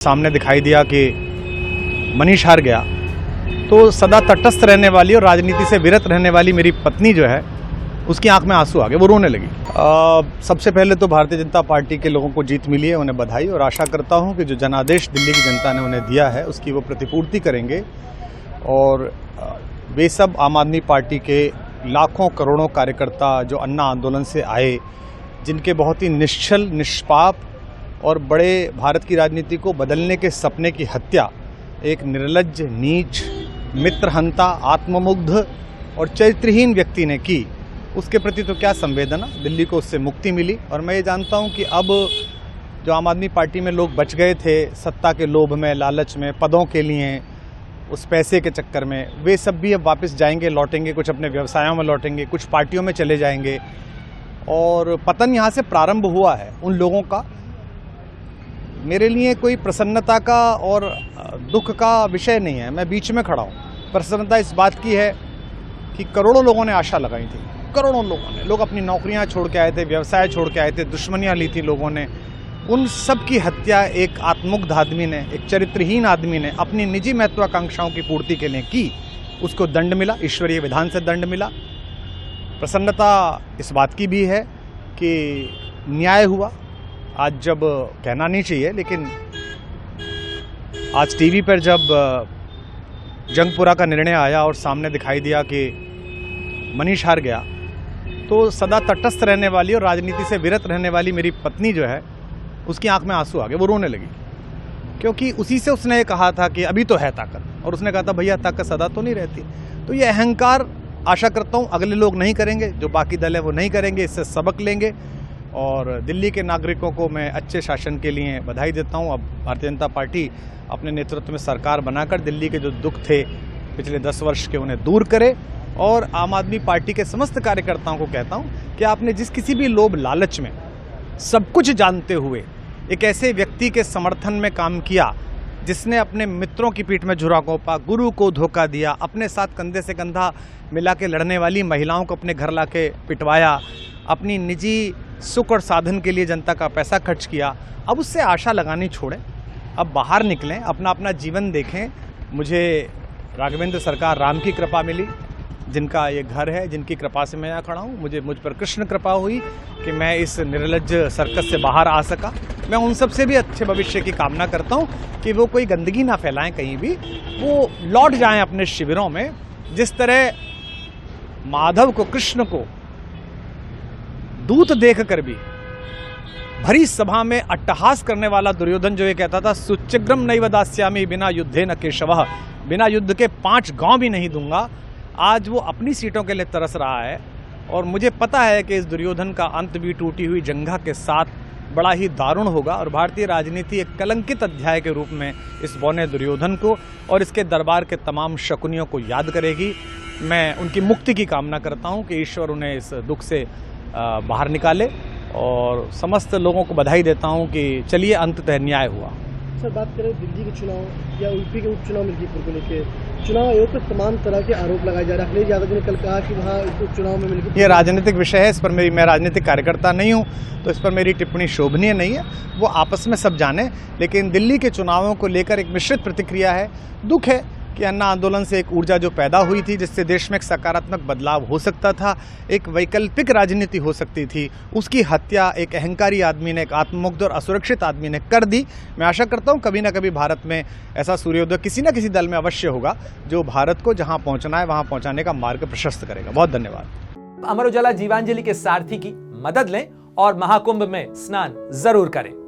सामने दिखाई दिया कि मनीष हार गया तो सदा तटस्थ रहने वाली और राजनीति से विरत रहने वाली मेरी पत्नी जो है उसकी आंख में आंसू आ गए, वो रोने लगी। सबसे पहले तो भारतीय जनता पार्टी के लोगों को जीत मिली है, उन्हें बधाई, और आशा करता हूं कि जो जनादेश दिल्ली की जनता ने उन्हें दिया है उसकी वो प्रतिपूर्ति करेंगे और वे सब आम आदमी पार्टी के लाखों करोड़ों कार्यकर्ता जो अन्ना आंदोलन से आए, जिनके बहुत ही निश्चल निष्पाप और बड़े भारत की राजनीति को बदलने के सपने की हत्या एक निर्लज्ज, नीच, मित्रहंता, आत्ममुग्ध और चरित्रहीन व्यक्ति ने की, उसके प्रति तो क्या संवेदना। दिल्ली को उससे मुक्ति मिली और मैं ये जानता हूं कि अब जो आम आदमी पार्टी में लोग बच गए थे सत्ता के लोभ में, लालच में, पदों के लिए, उस पैसे के चक्कर में, वे सब भी अब वापस जाएंगे, लौटेंगे, कुछ अपने व्यवसायों में लौटेंगे, कुछ पार्टियों में चले जाएंगे और पतन यहाँ से प्रारंभ हुआ है उन लोगों का। मेरे लिए कोई प्रसन्नता का और दुख का विषय नहीं है, मैं बीच में खड़ा हूँ। प्रसन्नता इस बात की है कि करोड़ों लोगों ने आशा लगाई थी, करोड़ों लोगों ने, लोग अपनी नौकरियां छोड़ के आए थे, व्यवसाय छोड़ के आए थे, दुश्मनियां ली थी लोगों ने, उन सब की हत्या एक आत्ममुग्ध आदमी ने, एक चरित्रहीन आदमी ने अपनी निजी महत्वाकांक्षाओं की पूर्ति के लिए की। उसको दंड मिला, ईश्वरीय विधान से दंड मिला। प्रसन्नता इस बात की भी है कि न्याय हुआ। आज जब कहना नहीं चाहिए लेकिन आज टीवी पर जब जंगपुरा का निर्णय आया और सामने दिखाई दिया कि मनीष हार गया तो सदा तटस्थ रहने वाली और राजनीति से विरत रहने वाली मेरी पत्नी जो है उसकी आंख में आंसू आ गए, वो रोने लगी, क्योंकि उसी से उसने ये कहा था कि अभी तो है ताकत, और उसने कहा था भैया ताकत सदा तो नहीं रहती। तो ये अहंकार आशा करता हूँ अगले लोग नहीं करेंगे, जो बाकी दल है वो नहीं करेंगे, इससे सबक लेंगे। और दिल्ली के नागरिकों को मैं अच्छे शासन के लिए बधाई देता हूँ। अब भारतीय जनता पार्टी अपने नेतृत्व में सरकार बनाकर दिल्ली के जो दुख थे पिछले 10 वर्ष के उन्हें दूर करे, और आम आदमी पार्टी के समस्त कार्यकर्ताओं को कहता हूँ कि आपने जिस किसी भी लोभ लालच में सब कुछ जानते हुए एक ऐसे व्यक्ति के समर्थन में काम किया जिसने अपने मित्रों की पीठ में झुरा घोंपा, गुरु को धोखा दिया, अपने साथ कंधे से कंधा मिला के लड़ने वाली महिलाओं को अपने घर लाके पिटवाया, अपनी निजी सुख और साधन के लिए जनता का पैसा खर्च किया, अब उससे आशा लगानी छोड़ें, अब बाहर निकलें, अपना अपना जीवन देखें। मुझे राघवेंद्र सरकार राम की कृपा मिली, जिनका ये घर है, जिनकी कृपा से मैं यहाँ खड़ा हूँ। मुझ पर कृष्ण कृपा हुई कि मैं इस निर्लज्ज सर्कस से बाहर आ सका। मैं उन सब से भी अच्छे भविष्य की कामना करता हूँ कि वो कोई गंदगी ना फैलाएं कहीं भी, वो लौट जाएं अपने शिविरों में। जिस तरह माधव को, कृष्ण को दूत देख कर भी भरी सभा में अट्टहास करने वाला दुर्योधन जो ये कहता था सुचिग्रम नैव दास्यामि बिना युद्धे न केशवः, बिना युद्ध के 5 गांव भी नहीं दूंगा, आज वो अपनी सीटों के लिए तरस रहा है। और मुझे पता है कि इस दुर्योधन का अंत भी टूटी हुई जंघा के साथ बड़ा ही दारुण होगा और भारतीय राजनीति एक कलंकित अध्याय के रूप में इस बौने दुर्योधन को और इसके दरबार के तमाम शकुनियों को याद करेगी। मैं उनकी मुक्ति की कामना करता हूं कि ईश्वर उन्हें इस दुख से बाहर निकाले और समस्त लोगों को बधाई देता हूं कि चलिए अंततः न्याय हुआ। सर, बात करें दिल्ली के चुनाव या यूपी के उपचुनाव मिल्कीपुर को लेकर, चुनाव आयोग पर तमाम तरह के आरोप लगाए जा रहे हैं। अखिलेश यादव ने कल कहा कि वहाँ उपचुनाव में मिल्कीपुर, ये राजनीतिक विषय है, इस पर मैं राजनीतिक कार्यकर्ता नहीं हूँ तो इस पर मेरी टिप्पणी शोभनीय नहीं है, वो आपस में सब जाने। लेकिन दिल्ली के चुनावों को लेकर एक मिश्रित प्रतिक्रिया है। दुख है कि अन्ना आंदोलन से एक ऊर्जा जो पैदा हुई थी जिससे देश में एक सकारात्मक बदलाव हो सकता था, एक वैकल्पिक राजनीति हो सकती थी, उसकी हत्या एक अहंकारी आदमी ने, एक आत्ममुग्ध और असुरक्षित आदमी ने कर दी। मैं आशा करता हूं कभी ना कभी भारत में ऐसा सूर्योदय किसी न किसी दल में अवश्य होगा जो भारत को जहां पहुंचना है वहां पहुंचाने का मार्ग प्रशस्त करेगा। बहुत धन्यवाद। अमर उजाला जीवांजलि के सारथी की मदद लें और महाकुंभ में स्नान जरूर करें।